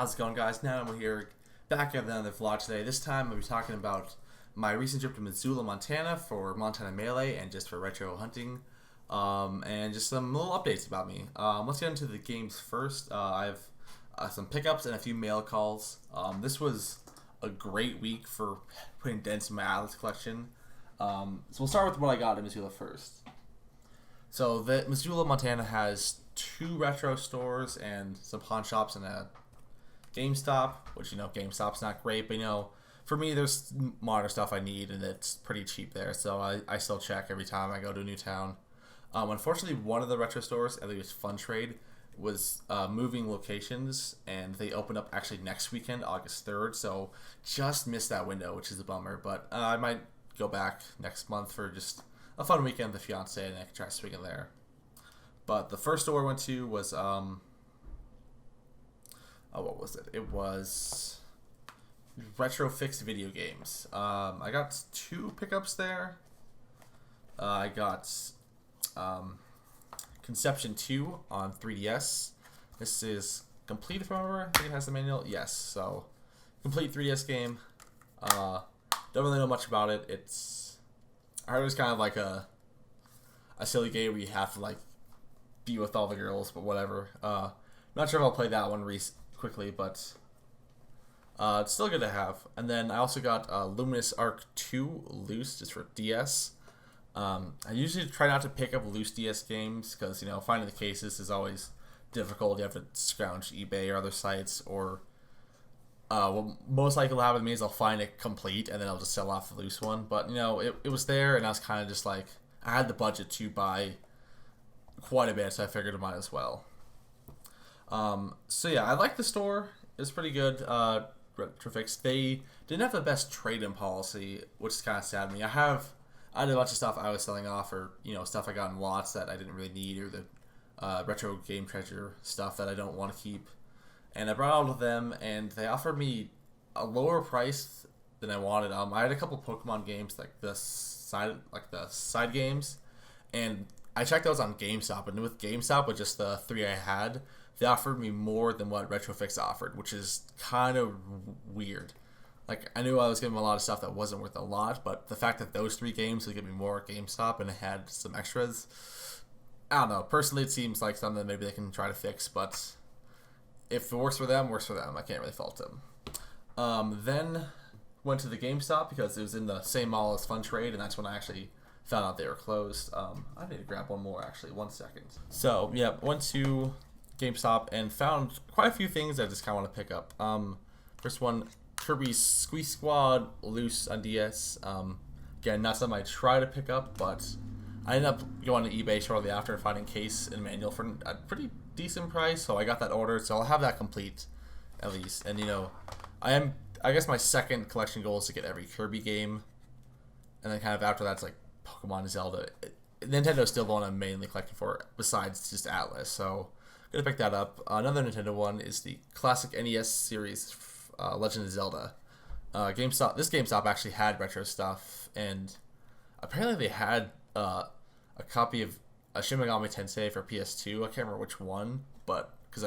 How's it going, guys? Nadamoor here, back at another vlog today. This time I'll be talking about my recent trip to Missoula, Montana for Montana Melee and just for retro hunting, and just some little updates about me. Let's get into the games first. I have some pickups and a few mail calls. This was a great week for putting dents in my Atlas collection. So we'll start with what I got in Missoula first. So the Missoula, Montana has 2 retro stores and some pawn shops and a GameStop, which, GameStop's not great, but, for me, there's modern stuff I need, and it's pretty cheap there, so I still check every time I go to a new town. Unfortunately, one of the retro stores, I think it was Fun Trade, was moving locations, and they opened up actually next weekend, August 3rd, so just missed that window, which is a bummer, but I might go back next month for just a fun weekend with the fiance, and I can try swinging there. But the first store I went to was, what was it? It was Retro Fix Video Games. I got 2 pickups there. I got Conception 2 on 3DS. This is complete, if I remember. I think it has the manual. Yes, so complete 3DS game. Don't really know much about it. I heard it was kind of like a silly game where you have to be with all the girls, but whatever. Not sure if I'll play that one quickly, but it's still good to have. And then I also got Luminous Arc 2 loose, just for DS. I usually try not to pick up loose DS games because, finding the cases is always difficult. You have to scrounge eBay or other sites, or what most likely will happen to me is I'll find it complete and then I'll just sell off the loose one. But, it was there, and I was kind of just I had the budget to buy quite a bit, so I figured I might as well. So yeah, I like the store. It's pretty good. Retrofix. They didn't have the best trade-in policy, which is kind of sad to me. I had a bunch of stuff I was selling off, or stuff I got in lots that I didn't really need, or the retro game treasure stuff that I don't want to keep. And I brought all of them, and they offered me a lower price than I wanted. I had a couple Pokemon games, the side games, and I checked those on GameStop, and with GameStop, with just the 3 I had, they offered me more than what Retrofix offered, which is kind of weird. I knew I was getting a lot of stuff that wasn't worth a lot, but the fact that those 3 games would give me more at GameStop and it had some extras, I don't know. Personally, it seems like something that maybe they can try to fix, but if it works for them, works for them. I can't really fault them. Then went to the GameStop because it was in the same mall as Fun Trade, and that's when I actually found out they were closed. I need to grab one more, actually. 1 second. So, yeah, went to GameStop and found quite a few things I just kind of want to pick up. First one, Kirby Squeeze Squad loose on DS. Again, not something I try to pick up, but I ended up going to eBay shortly after and finding case and manual for a pretty decent price, so I got that ordered, so I'll have that complete, at least. And, I guess my second collection goal is to get every Kirby game, and then kind of after that's Pokemon, Zelda. Nintendo's still the one I'm mainly collecting for, besides just Atlas, so gonna pick that up. Another Nintendo one is the classic NES series, Legend of Zelda. This GameStop actually had retro stuff, and apparently they had a copy of Shin Megami Tensei for PS2. I can't remember which one, but because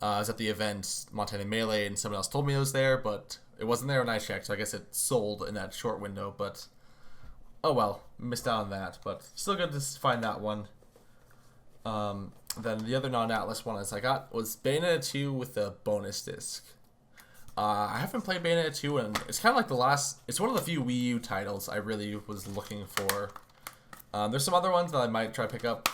I was at the event Montana Melee, and someone else told me it was there, but it wasn't there when I checked, so I guess it sold in that short window, but oh well, missed out on that, but still good to find that one. Then the other non-Atlas one I got was Bayonetta 2 with the bonus disc. I haven't played Bayonetta 2, and it's kind of it's one of the few Wii U titles I really was looking for. There's some other ones that I might try to pick up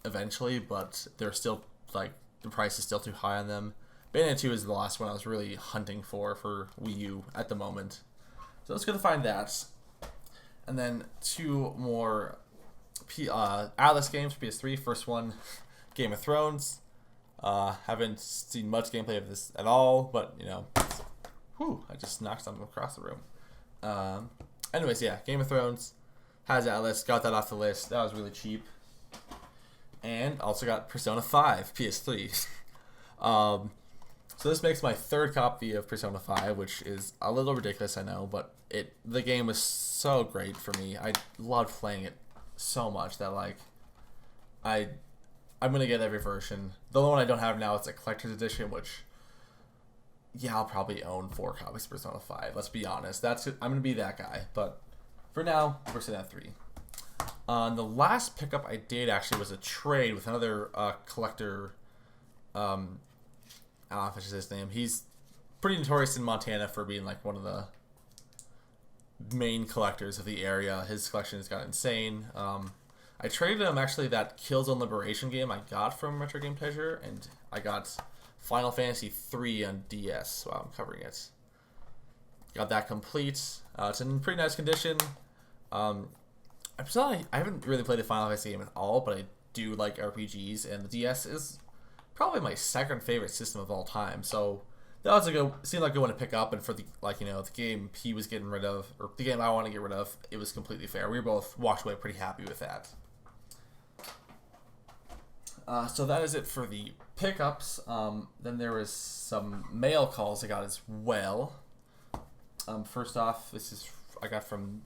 eventually, but they're still, the price is still too high on them. Bayonetta 2 is the last one I was really hunting for Wii U at the moment. So let's go to find that. And then 2 more Atlas games for PS3. First one, Game of Thrones. Haven't seen much gameplay of this at all, but, I just knocked something across the room. Anyways, yeah, Game of Thrones has Atlas. Got that off the list. That was really cheap. And also got Persona 5 PS3. So this makes my 3rd copy of Persona 5, which is a little ridiculous, I know, but the game was so great for me. I loved playing it so much that I'm gonna get every version. The only one I don't have now is a collector's edition, which yeah, I'll probably own 4 copies of Persona 5. Let's be honest. I'm gonna be that guy. But for now, we're sitting at 3. The last pickup I did actually was a trade with another collector. I don't know if it's his name. He's pretty notorious in Montana for being like one of the main collectors of the area. His collection has got insane. I traded him actually that Killzone Liberation game I got from Retro Game Pleasure, and I got Final Fantasy 3 on DS while I'm covering it. Got that complete. It's in pretty nice condition. I haven't really played a Final Fantasy game at all, but I do like RPGs, and the DS is probably my second favorite system of all time. So that was seemed like a good one to pick up, and for the the game he was getting rid of, or the game I want to get rid of, it was completely fair. We both walked away pretty happy with that. So that is it for the pickups. Then there was some mail calls I got as well. First off, I got from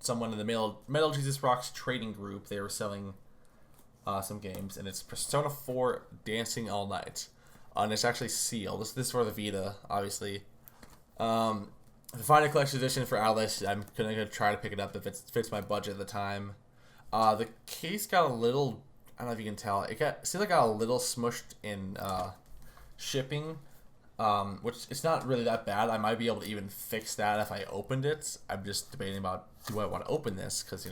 someone in the Metal Jesus Rocks trading group. They were selling some games, and it's Persona 4 Dancing All Night. And it's actually sealed. This is for the Vita, obviously. The Final Collection Edition for Atlas, I'm gonna try to pick it up if it fits my budget at the time. The case got a little, I don't know if you can tell, it seems like it got a little smushed in shipping, which it's not really that bad. I might be able to even fix that if I opened it. I'm just debating about, do I want to open this? Because,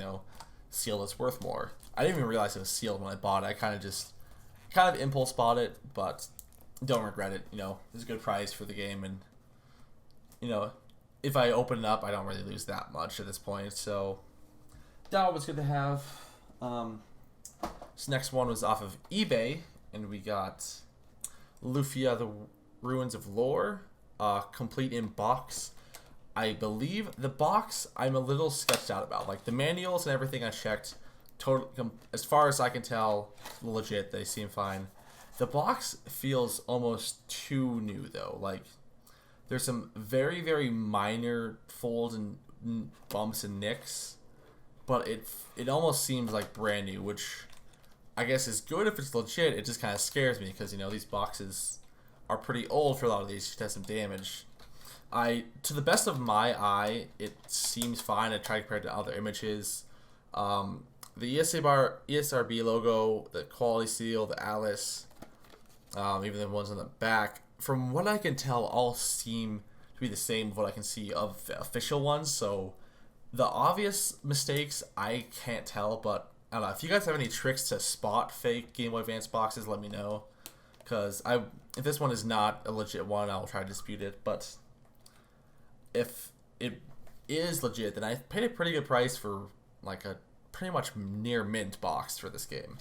sealed is worth more. I didn't even realize it was sealed when I bought it. I kind of impulse bought it, but don't regret it. It's a good price for the game, and if I open it up, I don't really lose that much at this point. So that was good to have. This next one was off of eBay, and we got Lufia: The Ruins of Lore, complete in box. I believe the box I'm a little sketched out about. Like the manuals and everything I checked, as far as I can tell, legit. They seem fine. The box feels almost too new though. Like there's some very, very minor folds and bumps and nicks, but it almost seems like brand new, which I guess is good if it's legit. It just kind of scares me because these boxes are pretty old for a lot of these. Should have some damage. To the best of my eye, it seems fine. I tried compared to other images. The ESRB logo, the quality seal, the Alice, even the ones on the back, from what I can tell, all seem to be the same of what I can see of the official ones. So the obvious mistakes I can't tell, but I don't know. If you guys have any tricks to spot fake Game Boy Advance boxes, let me know. Because if this one is not a legit one, I'll try to dispute it. But if it is legit, then I paid a pretty good price for like a pretty much near mint box for this game.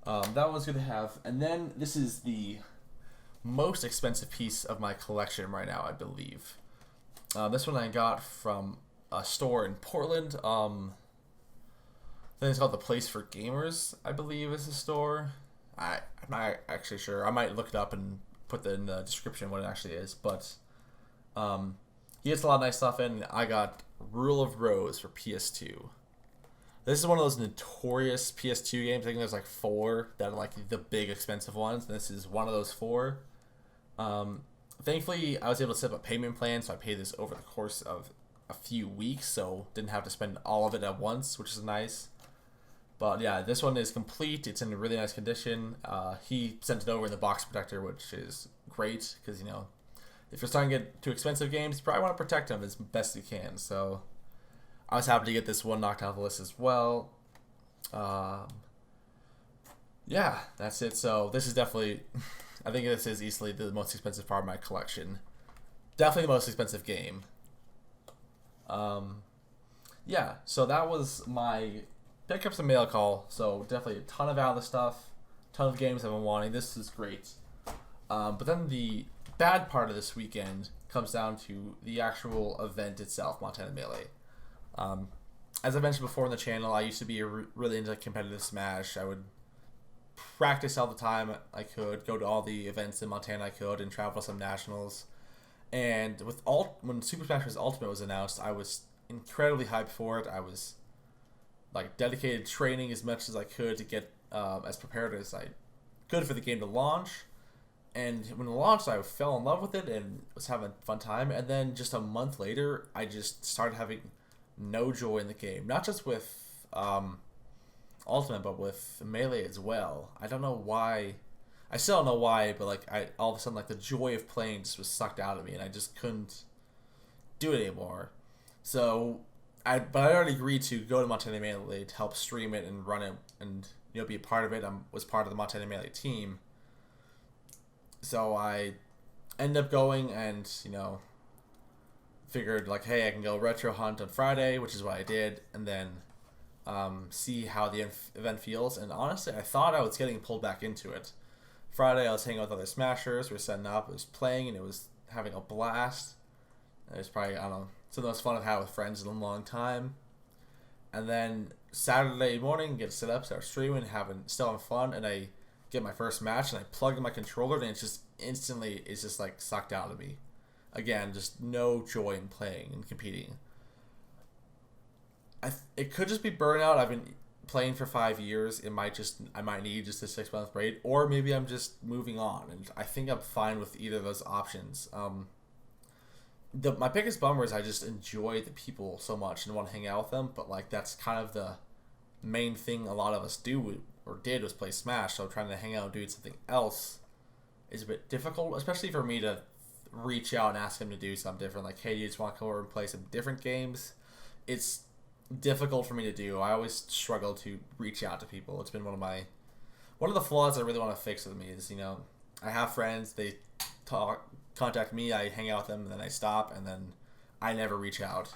That was good to have. And then this is the most expensive piece of my collection right now, I believe. This one I got from a store in Portland. I think it's called The Place for Gamers, I believe is the store. I'm not actually sure. I might look it up and put in the description what it actually is. But he gets a lot of nice stuff in. I got Rule of Rose for PS2. This is one of those notorious PS2 games. I think there's like 4 that are like the big expensive ones. And this is one of those 4. Thankfully, I was able to set up a payment plan, so I paid this over the course of a few weeks, so didn't have to spend all of it at once, which is nice. But yeah, this one is complete. It's in a really nice condition. He sent it over in the box protector, which is great because if you're starting to get too expensive games, you probably want to protect them as best you can. So I was happy to get this one knocked out of the list as well. Yeah, that's it. So this is definitely, I think this is easily the most expensive part of my collection. Definitely the most expensive game. Yeah, so that was my pickups and mail call. So definitely a ton of Atlas stuff, ton of games I've been wanting. This is great. But then the bad part of this weekend comes down to the actual event itself, Montana Melee. As I mentioned before on the channel, I used to be really into competitive Smash. I would practice all the time I could, go to all the events in Montana I could, and travel to some nationals. And when Super Smash Bros. Ultimate was announced, I was incredibly hyped for it. I was like dedicated training as much as I could to get as prepared as I could for the game to launch. And when it launched, I fell in love with it and was having a fun time. And then just a month later, I just started having no joy in the game. Not just with Ultimate, but with Melee as well. I don't know why. I still don't know why, but like all of a sudden, like the joy of playing just was sucked out of me, and I just couldn't do it anymore. So but I already agreed to go to Montana Melee to help stream it and run it and be a part of it. I was part of the Montana Melee team. So I ended up going and, figured like, hey, I can go retro hunt on Friday, which is what I did, and then see how the event feels. And honestly, I thought I was getting pulled back into it. Friday, I was hanging out with other Smashers. We were setting up. It was playing, and it was having a blast. It was probably, I don't know, some of the most fun I've had with friends in a long time. And then Saturday morning, get set up, start streaming, still having fun, and I get my first match, and I plug in my controller, and it's just like sucked out of me. Again, just no joy in playing and competing. It could just be burnout. I've been playing for 5 years. I might need just a 6-month break, or maybe I'm just moving on, and I think I'm fine with either of those options. My biggest bummer is I just enjoy the people so much and want to hang out with them, but like that's kind of the main thing a lot of us do or did was play Smash. So trying to hang out and do something else is a bit difficult, especially for me to reach out and ask them to do something different. Like, hey, do you just want to come over and play some different games? It's difficult for me to do. I always struggle to reach out to people. It's been one of the flaws I really want to fix with me is, I have friends, they contact me, I hang out with them, and then I stop, and then I never reach out.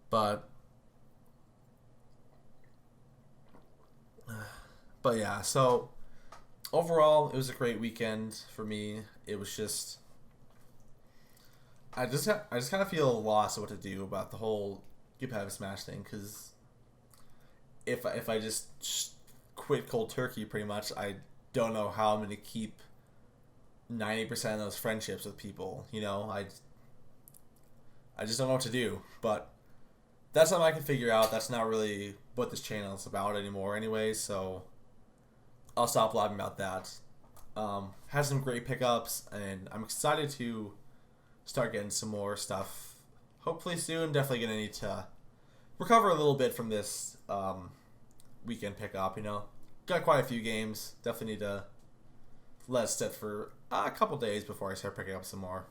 But yeah, so overall, it was a great weekend for me. It was just, I just kind of feel lost at what to do about the whole competitive Smash thing, because if I just quit cold turkey, pretty much, I don't know how I'm going to keep 90% of those friendships with people. I just don't know what to do. But that's something I can figure out. That's not really what this channel is about anymore anyway, so I'll stop blabbing about that. Had some great pickups, and I'm excited to start getting some more stuff hopefully soon. Definitely going to need to recover a little bit from this weekend pickup, Got quite a few games. Definitely need to let it sit for a couple days before I start picking up some more.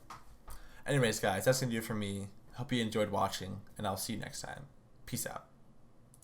Anyways, guys, that's going to do it for me. Hope you enjoyed watching, and I'll see you next time. Peace out.